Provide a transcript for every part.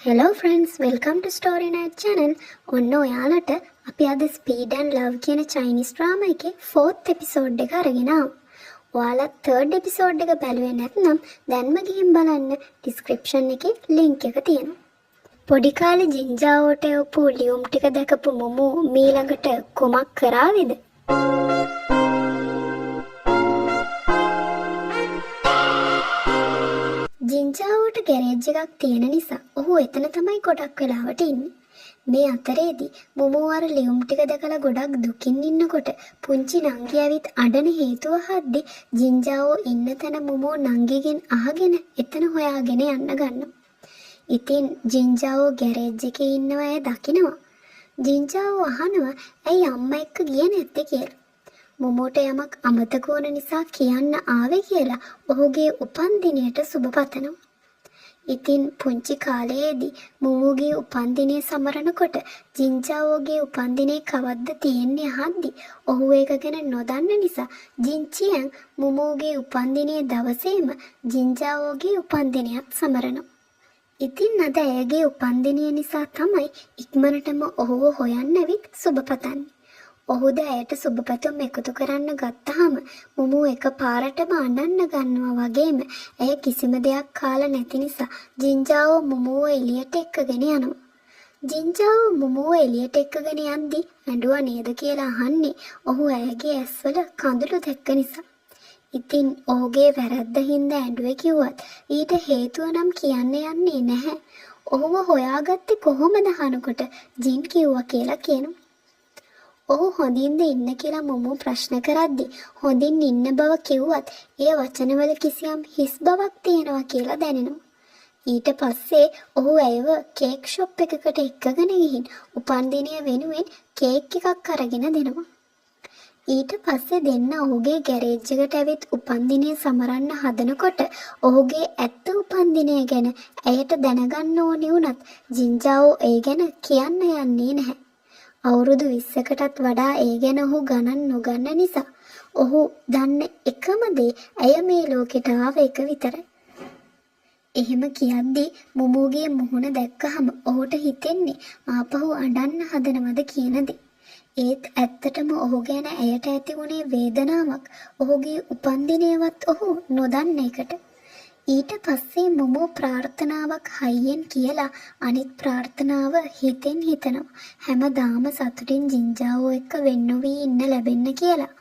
Hello friends, welcome to Story Night channel. ඔන්න ඔයාලට අපි අද Speed and Love කියන Chinese drama එකේ 4th episode එක අරගෙන ආවා. ඔයාලා 3rd episode එක බැලුවේ නැත්නම් දැන්ම ගිහින් බලන්න description එකේ link එක තියෙනවා. පොඩි කාලේ ජින්ජාවට යපු ලියුම් ටික දැකපු මොමු මීළඟට කොමක් කරාවිද? ජින්ජාවට ගෑරේජ් එකක් තියෙන නිසා ඔහු එතන තමයි ගොඩක් වෙලාවට ඉන්නේ. මේ අතරේදී මොමෝ අර ලියුම් ටික දැකලා ගොඩක් දුකින් ඉන්නකොට පුංචි නංගි ඇවිත් අඬන හේතුව හද්දි ජින්ජාවෝ ඉන්න තැන මොමෝ නංගිගෙන් අහගෙන එතන හොයාගෙන යන්න ගන්නවා. ඉතින් ජින්ජාවෝ ගෑරේජ් එකේ ඉන්නව අය දකිනවා. ජින්ජාවෝ අහනවා ඇයි අම්මා එක්ක ගියේ නැත්තේ කියලා. මොමෝට යමක් අමතක වුණ නිසා කියන්න ආවේ කියලා ඔහුගේ උපන්දිනයට සුබ පතනවා. ඉතින් පුංචි කාලයේදී මොමෝගේ උපන්දිනය සමරනකොට ජින්ජාවෝගේ උපන්දිනේ කවද්ද තියෙන්නේ අහද්දි ඔහු ඒක ගැන නොදන්න නිසා ජින්චියන් මොමෝගේ උපන්දිනේ දවසේම ජින්ජාවෝගේ උපන්දිනයත් සමරනවා. ඉතින් අද ඇයගේ උපන්දිනය නිසා තමයි ඉක්මනටම ඔහුව හොයන්න ඇවිත් සුබ පතන්නේ. ඔහුද ඇයට සුබපැතුම් එකතු කරන්න ගත්තාම මොමෝ එකපාරටම අඬන්න ගන්නවා වගේම ඇය කිසිම දෙයක් කාලා නැති නිසා ජින්ජාවෝ මොමෝව එළියට එක්කගෙන යනවා. ජින්ජාවෝ මොමෝව එළියට එක්කගෙන යද්දී ඇඬුවා නේද කියලා අහන්නේ ඔහු ඇයගේ ඇස්වල කඳුළු දැක්ක නිසා. ඉතින් ඔහුගේ වැරද්ද හින්දා ඇඬුවේ කිව්වත් ඊට හේතුව නම් කියන්න යන්නේ නැහැ. ඔහුව හොයාගත්තේ කොහොමද අහනකොට ජින් කිව්වා කියලා කියනවා. ඔහු හොඳින්ද ඉන්න කියලා මොමෝ ප්‍රශ්න කරද්දි හොඳින් ඉන්න බව කිව්වත් ඒ වචනවල කිසියම් හිස් බවක් තියෙනවා කියලා දැනෙනවා. ඊට පස්සේ ඔහු ඇයව කේක් ෂොප් එකකට එක්කගෙන ගිහින් උපන්දිනය වෙනුවෙන් කේක් එකක් අරගෙන දෙනවා. ඊට පස්සේ දෙන්න ඔහුගේ ගෑරේජ් එකට ඇවිත් උපන්දිනය සමරන්න හදනකොට ඔහුගේ ඇත්ත උපන්දිනය ගැන ඇයට දැනගන්න ඕනි වුණත් ජින්ජාවෝ ඒ ගැන කියන්න යන්නේ නැහැ. අවුරුදු 20කටත් වඩා ඒ ගැන ඔහු ගණන් නොගන්න නිසා ඔහු දන්න එකම දේ ඇය මේ ලෝකෙට ආව එක විතරයි. එහෙම කියද්දී මොමෝගේ මුහුණ දැක්කහම ඔහුට හිතෙන්නේ ආපහු අඬන්න හදනවද කියන දේ. ඒත් ඇත්තටම ඔහු ගැන ඇයට ඇති වුණේ වේදනාවක් ඔහුගේ උපන්දිනයවත් ඔහු නොදන්න එකට. ඊට පස්සේ මොමෝ ප්‍රාර්ථනාවක් හයියෙන් කියලා අනිත් ප්‍රාර්ථනාව හිතෙන් හිතනවා හැමදාම සතුටින් ජින්ජාවෝ එක්ක වෙන් නොවි ඉන්න ලැබෙන්න කියලා.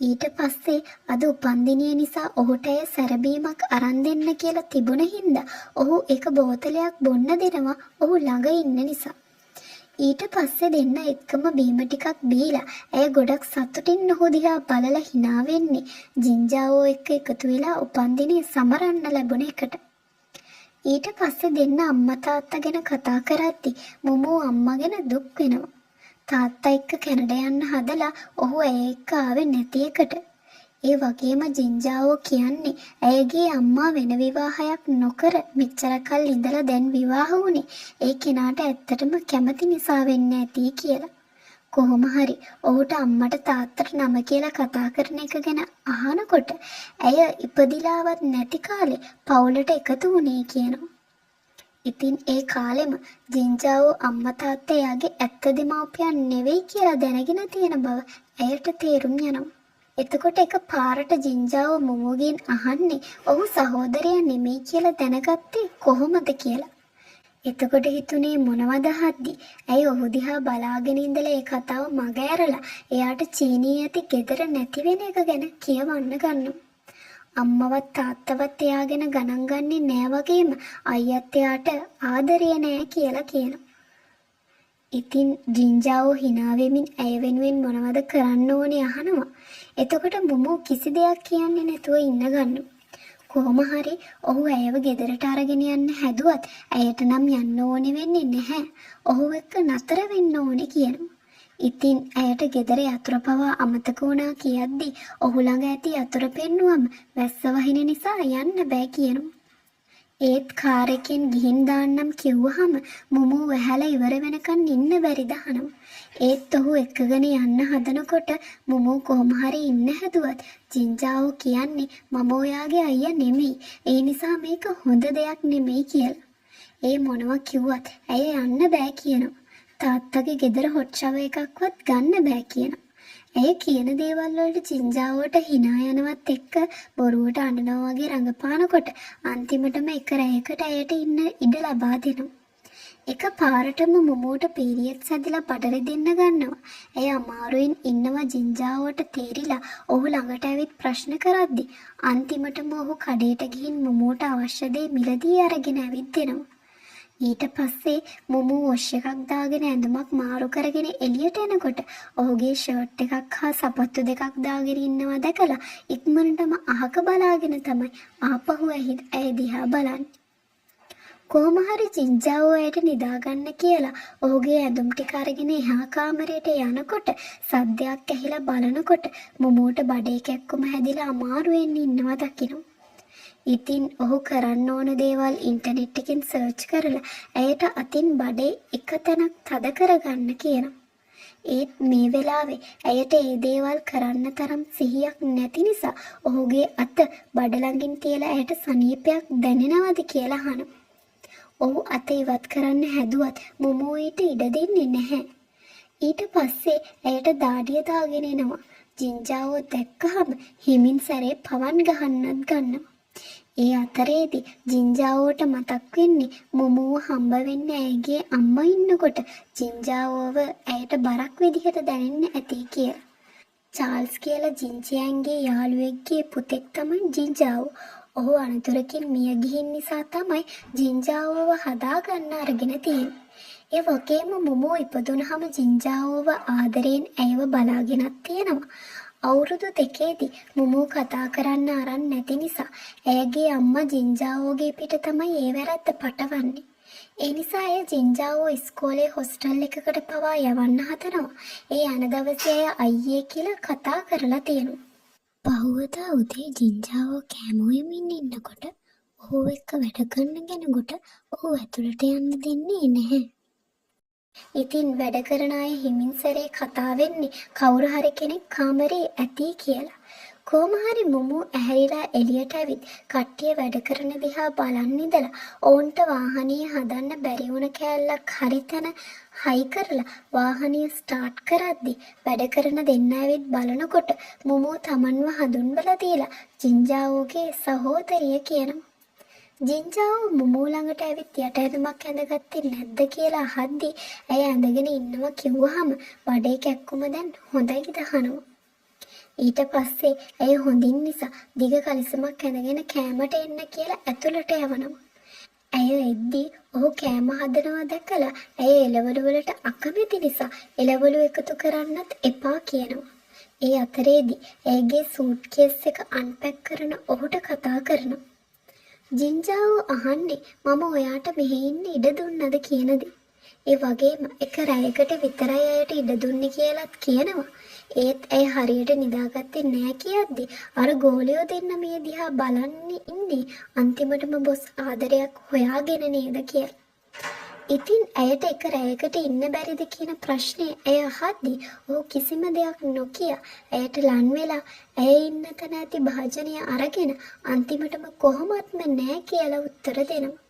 ඊට පස්සේ අද උපන්දිනය නිසා ඔහුට ඇය සැරබීමක් අරන් දෙන්න කියලා තිබුණ හින්දා ඔහු එක බෝතලයක් බොන්න දෙනවා ඔහු ළඟ ඉන්න නිසා. ඊට පස්සේ දෙන්න එක්කම බීම ටිකක් බීලා ඇය ගොඩක් සතුටින් ඔහු දිහා බලලා hina වෙන්නේ ජින්ජාවෝ එක්ක එකතු වෙලා උපන්දිනය සමරන්න ලැබුණ එකට. ඊට පස්සේ දෙන්න අම්මා තාත්තා ගැන කතා කරද්දි මොමෝ අම්මා ගැන දුක් වෙනවා. තාත්තා එක්ක කැනඩා යන්න හදලා ඔහු ඇය එක්ක ආවේ නැති එකට. ඒ වගේම ජින්ජාවෝ කියන්නේ ඇයගේ අම්මා වෙන විවාහයක් නොකර මෙච්චර කල් ඉඳලා දැන් විවාහ වුණේ ඒ කෙනාට ඇත්තටම කැමති නිසා වෙන්න ඇති කියලා. කොහොම හරි ඔහුට අම්මට තාත්තට නම කියලා කතා කරන එක ගැන අහනකොට ඇය ඉපදිලාවත් නැති කාලේ පවුලට එකතු වුණේ කියනවා. ඉතින් ඒ කාලෙම ජින්ජාවෝ අම්මා තාත්තා එයාගේ ඇත්ත දෙමව්පියන් නෙවෙයි කියලා දැනගෙන තියෙන බව ඇයට තේරුම් යනවා. එතකොට එක පාරට ජින්ජාවෝ මොමෝගෙන් අහන්නේ ඔහු සහෝදරයා නෙමෙයි කියලා දැනගත්තේ කොහොමද කියලා. එතකොට හිතුනේ මොනවද හද්දි ඇයි ඔහු දිහා බලාගෙන ඉඳලා ඒ කතාව මග ඇරලා එයාට චීනී ඇති ගෙදර නැති වෙන එක ගැන කියවන්න ගන්නවා. අම්මවත් තාත්තවත් එයා ගැන ගණන් ගන්නේ නෑ වගේම අයියත් එයාට ආදරය නෑ කියලා කියනවා. ඉතින් ජින්ජාවෝ hina වෙමින් ඇය වෙනුවෙන් මොනවද කරන්න ඕනේ අහනවා. එතකොට මොමෝ කිසි දෙයක් කියන්නේ නැතුව ඉන්න ගන්නවා. කොහොම හරි ඔහු ඇයව ගෙදරට අරගෙන යන්න හැදුවත් ඇයට නම් යන්න ඕනේ වෙන්නේ නැහැ. ඔහු එක්ක නතර වෙන්න ඕනේ කියනවා. ඉතින් ඇයට ගෙදර යතුරු පවා අමතක වුණා කියද්දි ඔහු ළඟ ඇති යතුරු පෙන්නුවම වැස්ස වහින නිසා යන්න බෑ කියනවා. ඒත් කාර් එකෙන් ගිහින් දාන්නම් කිව්වහම මොමෝ වැහැලා ඉවර වෙනකන් ඉන්න බැරිද අහනවා. ඒත් ඔහු එක්කගෙන යන්න හදනකොට මොමෝ කොහොම හරි ඉන්න හැදුවත් ජින්ජාවෝ කියන්නේ මම ඔයාගේ අයියා නෙමෙයි. ඒ නිසා මේක හොඳ දෙයක් නෙමෙයි කියලා. ඒ මොනවා කිව්වත් ඇය යන්න බෑ කියනවා. තාත්තගේ ගෙදර හොට් ෂවර් එකක්වත් ගන්න බෑ කියනවා. ඇය කියන දේවල් වලට ජින්ජාවට hina යනවත් එක්ක බොරුවට අඬනවා වගේ රඟපානකොට අන්තිමටම එක රැයකට ඇයට ඉන්න ඉඩ ලබා දෙනවා. එක පාරටම මොමෝට පීරියඩ්ස් හැදිලා බඩරි දෙන්න ගන්නවා. ඇය අමාරුවෙන් ඉන්නවා ජින්ජාවට තේරිලා ඔහු ළඟට ඇවිත් ප්‍රශ්න කරද්දි අන්තිමටම ඔහු කඩේට ගිහින් මොමෝට අවශ්‍ය දේ මිලදී අරගෙන ඇවිත් දෙනවා. ඊට පස්සේ මොමෝ වොෂ් එකක් දාගෙන ඇඳුමක් මාරු කරගෙන එළියට එනකොට ඔහුගේ ෂර්ට් එකක් හා සපත්තු දෙකක් දාගෙන ඉන්නවා දැකලා ඉක්මනටම අහක බලාගෙන තමයි ආපහු ඇය දිහා බලන්නේ. කොහොම හරි ජින්ජාව ඇයට නිදාගන්න කියලා ඔහුගේ ඇඳුම් ටික අරගෙන එහා කාමරයට යනකොට සද්දයක් ඇහිලා බලනකොට මොමෝට බඩේ කැක්කුම හැදිලා අමාරුවෙන් ඉන්නවා දකිනවා. ඉතින් ඔහු කරන්න ඕන දේවල් ඉන්ටර්නෙට් එකෙන් සර්ච් කරලා ඇයට අතින් බඩේ එක තැනක් තද කරගන්න කියනවා. ඒත් මේ වෙලාවේ ඇයට ඒ දේවල් කරන්න තරම් සිහියක් නැති නිසා ඔහුගේ අත බඩ ළඟින් තියලා ඇයට සනීපයක් දැනෙනවද කියලා අහනවා. ඔහු අත ඉවත් කරන්න හැදුවත් මොමෝ ඊට ඉඩ දෙන්නේ නැහැ. ඊට පස්සේ ඇයට දාඩිය දාගෙන එනවා. ජින්ජාව දැක්කහම හිමින් සැරේ පවන් ගහන්නත් ගන්නවා. ඒ අතරේදී ජින්ජාවට මතක් වෙන්නේ මොමෝව හම්බ වෙන්න ඇයගේ අම්මා ඉන්නකොට ජින්ජාවව ඇයට බරක් විදිහට දැනෙන්න ඇති කියලා. චාල්ස් කියලා ජින්ජියන්ගේ යාළුවෙක්ගේ පුතෙක් තමයි ජින්ජාව. ඔහු අනතුරකින් මිය ගිහින් නිසා තමයි ජින්ජාවව හදාගන්න අරගෙන තියෙන්නේ. ඒ වගේම මොමෝ ඉපදුනහම ජින්ජාවව ආදරෙන් ඇයව බලාගෙනත් තියෙනවා. අවුරුදු 2ේදී මොමෝ කතා කරන්න අරන් නැති නිසා ඇයගේ අම්මා ජින්ජාවෝගේ පිට තමයි ඒ වැරද්ද පටවන්නේ. ඒ නිසා ඇය ජින්ජාවෝ ඉස්කෝලේ හොස්ටල් එකකට පවා යවන්න හදනවා. ඒ යන දවසේ ඇය අයියේ කියලා කතා කරලා තියෙනවා. පහුවදා උදේ ජින්ජාවෝ කෑමෝයමින් ඉන්නකොට ඔහු එක්ක වැඩ කරන කෙනෙකුට ඔහු ඇතුළට යන්න දෙන්නේ නැහැ. ඉතින් වැඩ කරන අය හිමින් සැරේ කතා වෙන්නේ කවුරු හරි කෙනෙක් කාමරේ ඇති කියලා. කොහොම හරි මොමෝ ඇහැරිලා එළියට ඇවිත් කට්ටිය වැඩ කරන දිහා බලන් ඉඳලා ඔවුන්ට වාහනේ හදන්න බැරි වුණ කෑල්ලක් හරි තැන හයි කරලා වාහනය ස්ටාර්ට් කරද්දි වැඩ කරන දෙන්න ඇවිත් බලනකොට මොමෝ තමන්ව හඳුන්වලා දීලා ජින්ජාවෝගේ සහෝදරිය කියනවා. ජින්ජාව මොමෝ ළඟට ඇවිත් යට ඇඳුමක් ඇඳගත්තේ නැද්ද කියලා අහද්දි ඇය ඇඳගෙන ඉන්නවා කිව්වහම බඩේ කැක්කුම දැන් හොඳයි දහනවා. ඊට පස්සේ ඇය හොඳින් නිසා දිග කලිසමක් ඇඳගෙන කෑමට එන්න කියලා ඇතුළට යවනවා. ඇය එද්දී ඔහු කෑම හදනවා දැකලා ඇය එළවලු වලට අකමැති නිසා එළවලු එකතු කරන්නත් එපා කියනවා. ඒ අතරේදී ඇයගේ සූට්කේස් එක අන්පැක් කරන ඔහුට කතා කරනවා. ජින්ජාව අහන්නේ මම ඔයාට මෙහෙ ඉන්න ඉඩ දුන්නද කියනද? ඒ වගේම එක රැයකට විතරයි ඇයට ඉඩ දුන්නේ කියලාත් කියනවා. ඒත් ඇය හරියට නිදාගත්තේ නෑ කියද්දි අර ගෝලියෝ දෙන්න මේ දිහා බලන්නේ ඉන්නේ අන්තිමටම බොස් ආදරයක් හොයාගෙන නේද කියලා. ඉතින් ඇයට එක රැයකට ඉන්න බැරිද කියන ප්‍රශ්නේ ඇය අහද්දි ඔහු කිසිම දෙයක් නොකිය ඇයට ලන් වෙලා ඇය ඉන්න තැන ඇති භාජනය අරගෙන අන්තිමටම කොහොමත්ම නෑ කියලා උත්තර දෙනවා.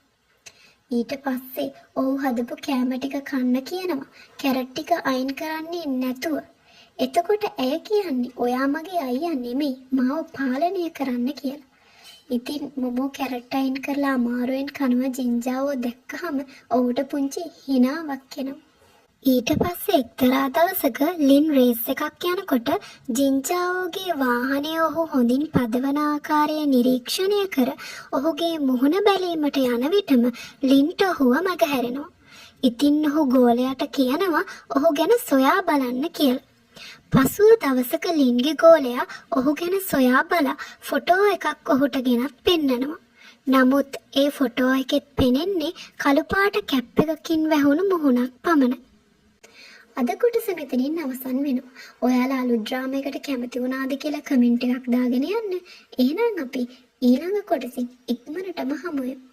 ඊට පස්සේ ඔහු හදපු කෑම ටික කන්න කියනවා. කැරට් ටික අයින් කරන්නේ නැතුව. එතකොට ඇය කියන්නේ ඔයා මගේ අයියා නෙමෙයි මාව පාලනය කරන්න කියලා. ඉතින් මොමෝ කැරට් අයින් කරලා අමාරුවෙන් කනවා ජින්ජාව දැක්කහම ඔහුට පුංචි හිනාවක් එනවා. ඊට පස්සේ එක්තරා දවසක ලින් රේස් එකක් යනකොට ජින්ජාවෝගේ වාහනය ඔහු හොඳින් පදවන ආකාරය නිරීක්ෂණය කර ඔහුගේ මුහුණ බැලීමට යන විටම ලින්ට ඔහුව මගහැරෙනවා. ඉතින් ඔහු ගෝලයාට කියනවා ඔහු ගැන සොයා බලන්න කියලා. පසුව දවසක ලින්ගේ ගෝලයා ඔහු ගැන සොයා බලා ෆොටෝ එකක් ඔහුට ගෙනත් පෙන්නනවා. නමුත් ඒ ෆොටෝ එකෙත් පෙනෙන්නේ කළු පාට කැප් එකකින් වැහුණු මුහුණක් පමණයි. අද කොටස මෙතනින් අවසන් වෙනවා. ඔයාලා අලුත් ඩ්‍රාමා එකට කැමති වුණාද කියලා කමෙන්ට් එකක් දාගෙන යන්න. එහෙනම් අපි ඊළඟ කොටසින් ඉක්මනටම හමු වෙමු.